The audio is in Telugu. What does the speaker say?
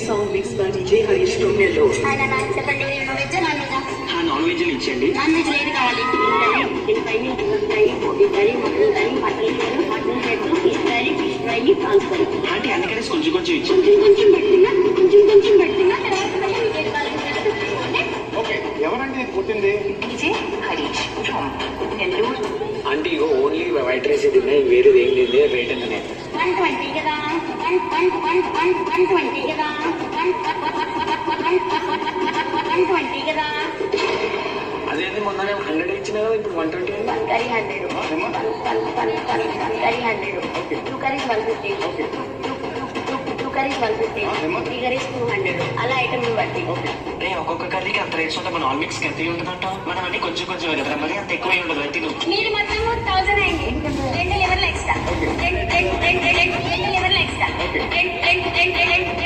song mixed by DJ Harish from Nellore. చెప్పండి veg non veg non veg ఇచ్చేయండి. నాన్ వెజ్ ఏది కావాలి Chicken fry, chicken fry, gobi curry, mutton curry, mutton head, fish curry, prawns curry. అంటే అన్ని కర్రీస్ కొంచెం కొంచెం ఇచ్చేయండి. కొంచెం పెడుతున్నా తర్వాత మీకు ఏది కావాలి ఓకే, ఎవరండి పుట్టింది? DJ Harish from Nellore. అంటే ఇగో ఓన్లీ వైట్ రైస్ తిన్నాయి, వేరేది ఏం లేదు. రేట్ ఎంత? 120 కదా 120 కదా 120 కదా అదేంటి మొన్న 100 ఇచ్చిన కదా, ఇప్పుడు 120. Curry 100 curry 100 two curries 150 two curries 150 three curries 200 అలా ఐటమ్ బట్టి. ఒక్కొక్క కర్రీకి అంత రేట్స్ ఉంటే మన నాన్ మిక్స్ ఎంత ఉంటుందంట. మనం అన్ని కొంచెం కొంచెం కదా, మరి అంత ఎక్కువ ఉండదు. అయితే మీరు మొత్తం 1000 అయింది. 2 లివర్లు ఎక్స్ట్రా 2 లివర్లు ఎక్స్ట్రా 2